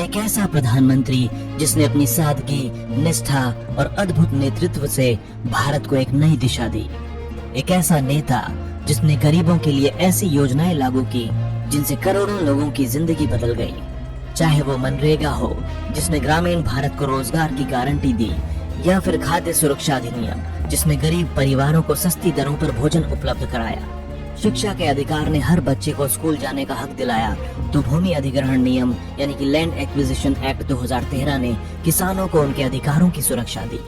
एक ऐसा प्रधानमंत्री जिसने अपनी सादगी, निष्ठा और अद्भुत नेतृत्व से भारत को एक नई दिशा दी। एक ऐसा नेता जिसने गरीबों के लिए ऐसी योजनाएं लागू की जिनसे करोड़ों लोगों की जिंदगी बदल गई। चाहे वो मनरेगा हो जिसने ग्रामीण भारत को रोजगार की गारंटी दी, या फिर खाद्य सुरक्षा अधिनियम जिसने गरीब परिवारों को सस्ती दरों पर भोजन उपलब्ध कराया। शिक्षा के अधिकार ने हर बच्चे को स्कूल जाने का हक दिलाया, तो भूमि अधिग्रहण नियम यानी कि लैंड एक्विजिशन एक्ट 2013 ने किसानों को उनके अधिकारों की सुरक्षा दी।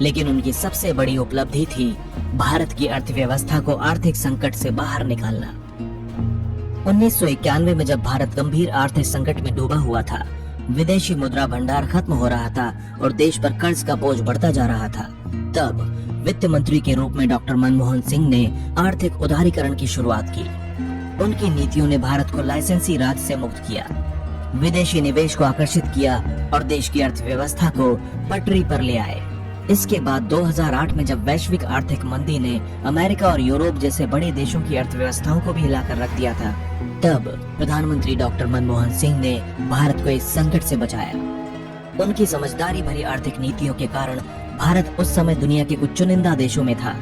लेकिन उनकी सबसे बड़ी उपलब्धि थी भारत की अर्थव्यवस्था को आर्थिक संकट से बाहर निकालना। 1991 में जब भारत गंभीर आर्थिक संकट में डूबा हुआ था, विदेशी मुद्रा भंडार खत्म हो रहा था और देश पर कर्ज का बोझ बढ़ता जा रहा था, तब वित्त मंत्री के रूप में डॉक्टर मनमोहन सिंह ने आर्थिक उदारीकरण की शुरुआत की। उनकी नीतियों ने भारत को लाइसेंसी राज से मुक्त किया, विदेशी निवेश को आकर्षित किया और देश की अर्थव्यवस्था को पटरी पर ले आए। इसके बाद 2008 में जब वैश्विक आर्थिक मंदी ने अमेरिका और यूरोप जैसे बड़े देशों की अर्थव्यवस्थाओं को भी हिलाकर रख दिया था, तब प्रधानमंत्री डॉक्टर मनमोहन सिंह ने भारत को इस संकट से बचाया। उनकी समझदारी भरी आर्थिक नीतियों के कारण भारत उस समय दुनिया के कुछ चुनिंदा देशों में था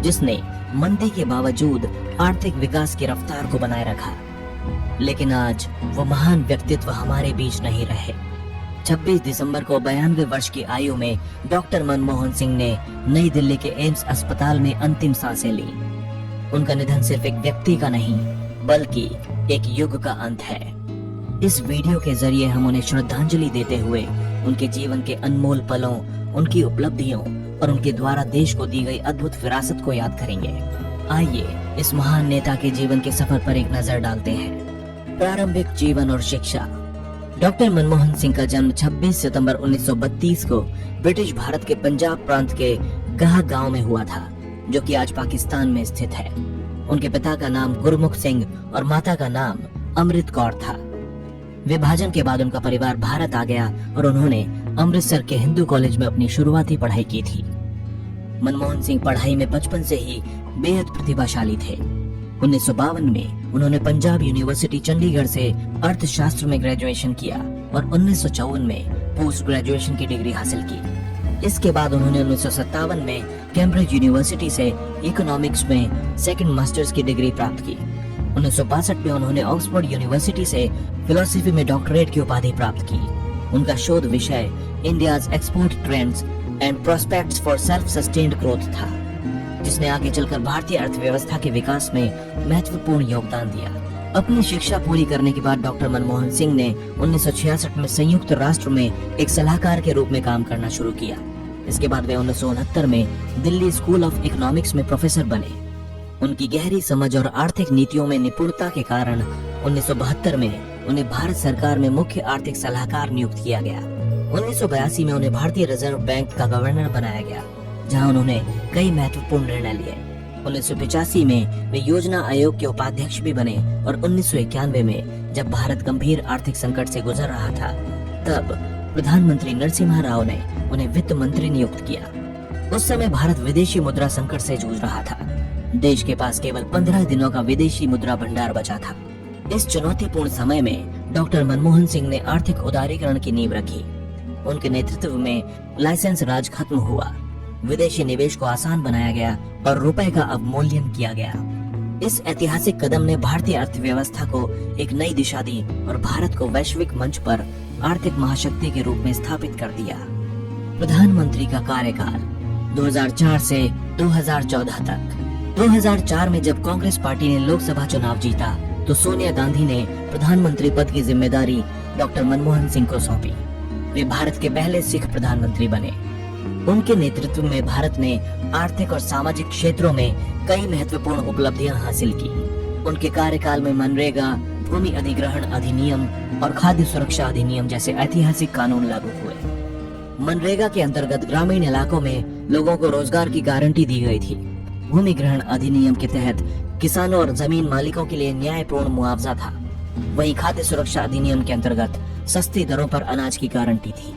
जिसने मंदी के बावजूद आर्थिक विकास की रफ्तार को बनाए रखा। लेकिन आज वो महान व्यक्तित्व हमारे बीच नहीं रहे। 26 दिसंबर को 92 वर्ष की आयु में डॉक्टर मनमोहन सिंह ने नई दिल्ली के एम्स अस्पताल में अंतिम सांसें ली। उनका निधन सिर्फ एक व्यक्ति का नहीं बल्कि एक युग का अंत है। इस वीडियो के जरिए हम उन्हें श्रद्धांजलि देते हुए उनके जीवन के अनमोल पलों, उनकी उपलब्धियों और उनके द्वारा देश को दी गई अद्भुत विरासत को याद करेंगे। आइए इस महान नेता के जीवन के सफर पर एक नजर डालते हैं। प्रारंभिक जीवन और शिक्षा। डॉक्टर मनमोहन सिंह का जन्म 26 सितंबर 1932 को ब्रिटिश भारत के पंजाब प्रांत के गाह गांव में हुआ था, जो कि आज पाकिस्तान में स्थित है। उनके पिता का नाम गुरमुख सिंह और माता का नाम अमृत कौर था। विभाजन के बाद उनका परिवार भारत आ गया और उन्होंने अमृतसर के हिंदू कॉलेज में अपनी शुरुआती पढ़ाई की थी। मनमोहन सिंह पढ़ाई में बचपन से ही बेहद प्रतिभाशाली थे। 1952 में उन्होंने पंजाब यूनिवर्सिटी चंडीगढ़ से अर्थशास्त्र में ग्रेजुएशन किया और 1954 में पोस्ट ग्रेजुएशन की डिग्री हासिल की। इसके बाद उन्होंने 1957 में कैम्ब्रिज यूनिवर्सिटी से इकोनॉमिक्स में सेकंड मास्टर्स की डिग्री प्राप्त की। 1962 में उन्होंने ऑक्सफोर्ड यूनिवर्सिटी से फिलोसफी में डॉक्टरेट की उपाधि प्राप्त की। उनका शोध विषय India's export trends and prospects for self sustained growth था, जिसने आगे चलकर भारतीय अर्थव्यवस्था के विकास में महत्वपूर्ण योगदान दिया। अपनी शिक्षा पूरी करने के बाद डॉक्टर मनमोहन सिंह ने 1966 में संयुक्त राष्ट्र में एक सलाहकार के रूप में काम करना शुरू किया। इसके बाद वे 1969 में दिल्ली स्कूल ऑफ इकोनॉमिक्स में प्रोफेसर बने। उनकी गहरी समझ और आर्थिक नीतियों में निपुणता के कारण 1972 में उन्हें भारत सरकार में मुख्य आर्थिक सलाहकार नियुक्त किया गया। 1982 में उन्हें भारतीय रिजर्व बैंक का गवर्नर बनाया गया, जहां उन्होंने कई महत्वपूर्ण निर्णय लिए। 1985 में वे योजना आयोग के उपाध्यक्ष भी बने और 1991 में जब भारत गंभीर आर्थिक संकट से गुजर रहा था, तब प्रधानमंत्री नरसिम्हा राव ने उन्हें वित्त मंत्री नियुक्त किया। उस समय भारत विदेशी मुद्रा संकट से जूझ रहा था। देश के पास केवल 15 दिनों का विदेशी मुद्रा भंडार बचा था। इस चुनौतीपूर्ण समय में डॉक्टर मनमोहन सिंह ने आर्थिक उदारीकरण की नींव रखी। उनके नेतृत्व में लाइसेंस राज खत्म हुआ, विदेशी निवेश को आसान बनाया गया और रुपए का अवमूल्यन किया गया। इस ऐतिहासिक कदम ने भारतीय अर्थव्यवस्था को एक नई दिशा दी और भारत को वैश्विक मंच पर आर्थिक महाशक्ति के रूप में स्थापित कर दिया। प्रधानमंत्री का कार्यकाल 2004 से 2014 तक। 2004 में जब कांग्रेस पार्टी ने लोकसभा चुनाव जीता, तो सोनिया गांधी ने प्रधानमंत्री पद की जिम्मेदारी डॉक्टर मनमोहन सिंह को सौंपी। वे भारत के पहले सिख प्रधानमंत्री बने। उनके नेतृत्व में भारत ने आर्थिक और सामाजिक क्षेत्रों में कई महत्वपूर्ण उपलब्धियां हासिल की। उनके कार्यकाल में मनरेगा, भूमि अधिग्रहण अधिनियम और खाद्य सुरक्षा अधिनियम जैसे ऐतिहासिक कानून लागू हुए। मनरेगा के अंतर्गत ग्रामीण इलाकों में लोगों को रोजगार की गारंटी दी गई थी। भूमि ग्रहण अधिनियम के तहत किसानों और जमीन मालिकों के लिए न्यायपूर्ण मुआवजा था। वहीं खाद्य सुरक्षा अधिनियम के अंतर्गत सस्ती दरों पर अनाज की गारंटी थी।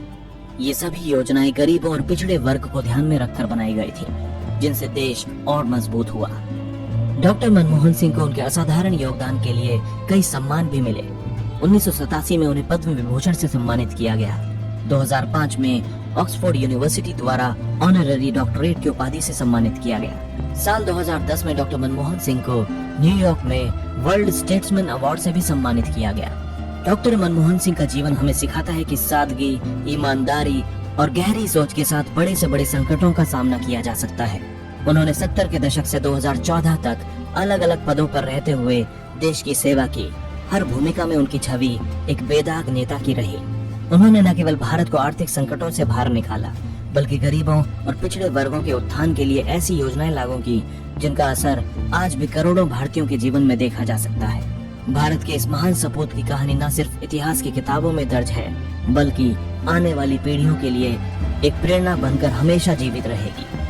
ये सभी योजनाएं गरीबों और पिछड़े वर्ग को ध्यान में रखकर बनाई गई थी, जिनसे देश और मजबूत हुआ। डॉक्टर मनमोहन सिंह को उनके असाधारण योगदान के लिए कई सम्मान भी मिले। 1987 में उन्हें पद्म विभूषण से सम्मानित किया गया। 2005 में ऑक्सफोर्ड यूनिवर्सिटी द्वारा ऑनररी डॉक्टरेट की उपाधि से सम्मानित किया गया। साल 2010 में डॉक्टर मनमोहन सिंह को न्यूयॉर्क में वर्ल्ड स्टेट्समैन अवार्ड से भी सम्मानित किया गया। डॉक्टर मनमोहन सिंह का जीवन हमें सिखाता है कि सादगी, ईमानदारी और गहरी सोच के साथ बड़े से बड़े संकटों का सामना किया जा सकता है। उन्होंने 70 के दशक से 2014 तक अलग अलग पदों पर रहते हुए देश की सेवा की। हर भूमिका में उनकी छवि एक बेदाग नेता की रही। उन्होंने न केवल भारत को आर्थिक संकटों से बाहर निकाला, बल्कि गरीबों और पिछड़े वर्गों के उत्थान के लिए ऐसी योजनाएं लागू की जिनका असर आज भी करोड़ों भारतीयों के जीवन में देखा जा सकता है। भारत के इस महान सपूत की कहानी न सिर्फ इतिहास की किताबों में दर्ज है, बल्कि आने वाली पीढ़ियों के लिए एक प्रेरणा बनकर हमेशा जीवित रहेगी।